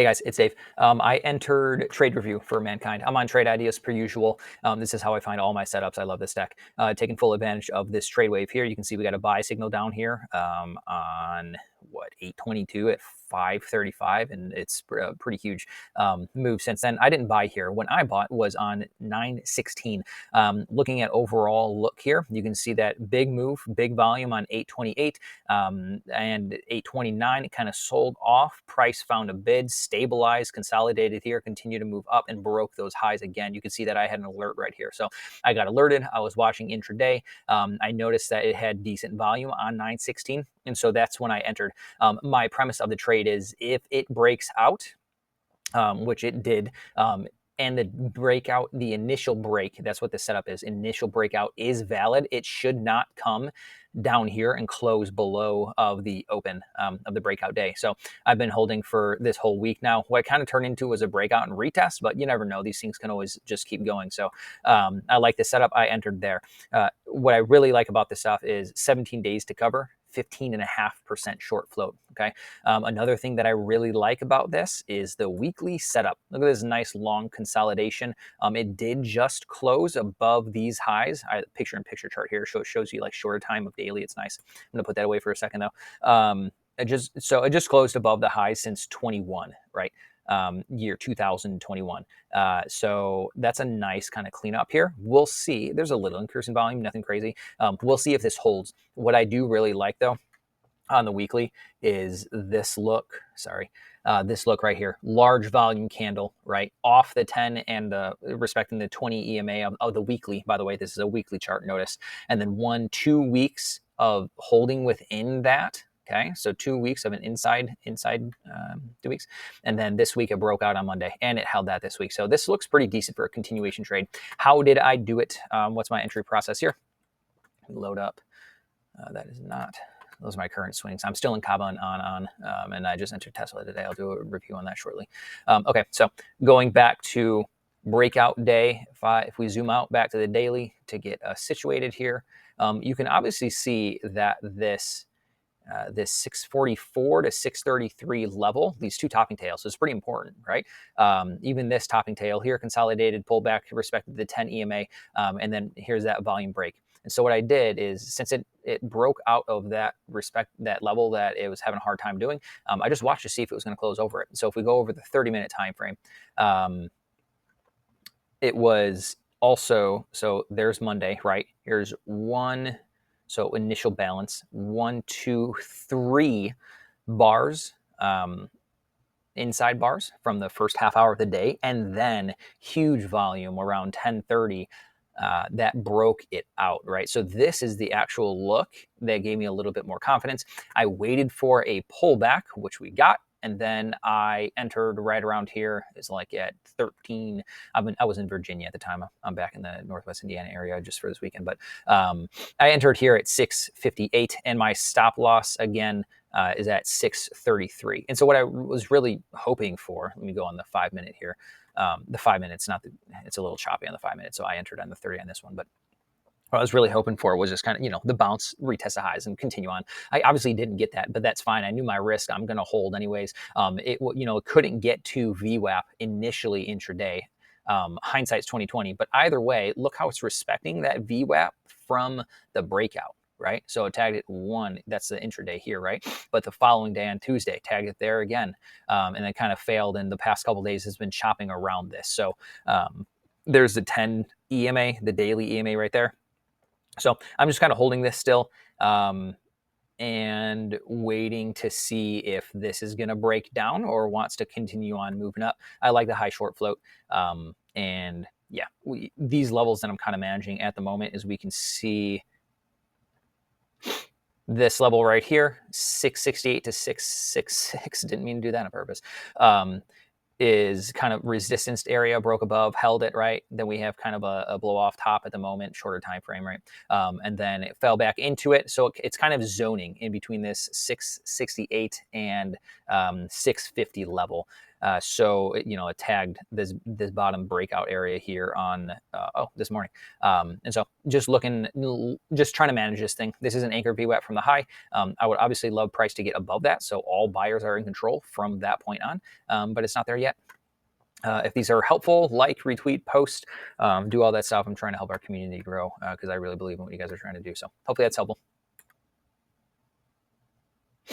Hey guys, it's Dave. I entered trade review for Mankind. I'm on Trade Ideas per usual. This is how I find all my setups. I love this deck. Taking full advantage of this trade wave here. You can see we got a buy signal down here on what 822 at 535, and it's a pretty huge move since then. I didn't buy here. When I bought was on 916. Looking at overall look here, you can see that big move, big volume on 828 and 829. It kind of sold off. Price found a bid, stabilized, consolidated here, continued to move up and broke those highs again. You can see that I had an alert right here. So I got alerted. I was watching intraday. I noticed that it had decent volume on 916. And so that's when I entered. My premise of the trade is if it breaks out, which it did, and the breakout, the initial break, that's what the setup is, initial breakout is valid, it should not come down here and close below of the open of the breakout day. So I've been holding for this whole week now. What it kind of turned into was a breakout and retest, but you never know. These things can always just keep going. So I like the setup. I entered there. What I really like about this stuff is 17 days to cover, 15.5% short float. Okay. Another thing that I really like about this is the weekly setup. Look at this nice long consolidation. It did just close above these highs. Picture-in-picture chart here, so it shows you like shorter time of daily. It's nice. I'm gonna put that away for a second though. It just closed above the highs since 21, right? Year 2021. So that's a nice kind of cleanup here. We'll see. There's a little increase in volume, nothing crazy. We'll see if this holds. What I do really like though on the weekly is this look. This look right here. Large volume candle, right? Off the 10 and respecting the 20 EMA of the weekly. By the way, this is a weekly chart, notice. And then 1-2 weeks of holding within that. Okay, so 2 weeks of an inside 2 weeks. And then this week it broke out on Monday and it held that this week. So this looks pretty decent for a continuation trade. How did I do it? What's my entry process here? Load up. That is not, those are my current swings. I'm still in Kava and and I just entered Tesla today. I'll do a review on that shortly. Okay, so going back to breakout day, if we zoom out back to the daily to get situated here, you can obviously see that this 644 to 633 level, these two topping tails, is pretty important, right? Even this topping tail here, consolidated pullback respect to the 10 EMA, and then here's that volume break. And so what I did is, since it broke out of that level that it was having a hard time doing, I just watched to see if it was going to close over it. So if we go over the 30-minute time frame, it was also, so there's Monday, right? Here's one. So initial balance, 1, 2, 3 bars, inside bars from the first half hour of the day, and then huge volume around 10:30 that broke it out, right? So this is the actual look that gave me a little bit more confidence. I waited for a pullback, which we got. And then I entered right around here. It's like at 13. I was in Virginia at the time. I'm back in the Northwest Indiana area just for this weekend. But I entered here at 6:58, and my stop loss again is at 6:33. And so what I was really hoping for, let me go on the 5-minute here. The 5 minutes, it's a little choppy on the 5 minutes. So I entered on the 30 on this one, but what I was really hoping for was just kind of, the bounce, retest the highs, and continue on. I obviously didn't get that, but that's fine. I knew my risk. I'm going to hold anyways. It couldn't get to VWAP initially intraday. Hindsight's 2020, but either way, look how it's respecting that VWAP from the breakout, right? So it tagged it 1. That's the intraday here, right? But the following day on Tuesday, tagged it there again, and then kind of failed. And the past couple of days has been chopping around this. So there's the 10 EMA, the daily EMA right there. So I'm just kind of holding this still and waiting to see if this is going to break down or wants to continue on moving up. I like the high short float. And yeah, these levels that I'm kind of managing at the moment is we can see this level right here, 668 to 666. Didn't mean to do that on purpose. Is kind of resistance area, broke above, held it, right? Then we have kind of a blow off top at the moment, shorter time frame, right? And then it fell back into it. So it's kind of zoning in between this 668 and 650 level. So it tagged this bottom breakout area here on this morning. And so just trying to manage this thing. This is an anchor VWAP from the high. I would obviously love price to get above that, so all buyers are in control from that point on, but it's not there yet. If these are helpful, like, retweet, post, do all that stuff. I'm trying to help our community grow because I really believe in what you guys are trying to do. So hopefully that's helpful.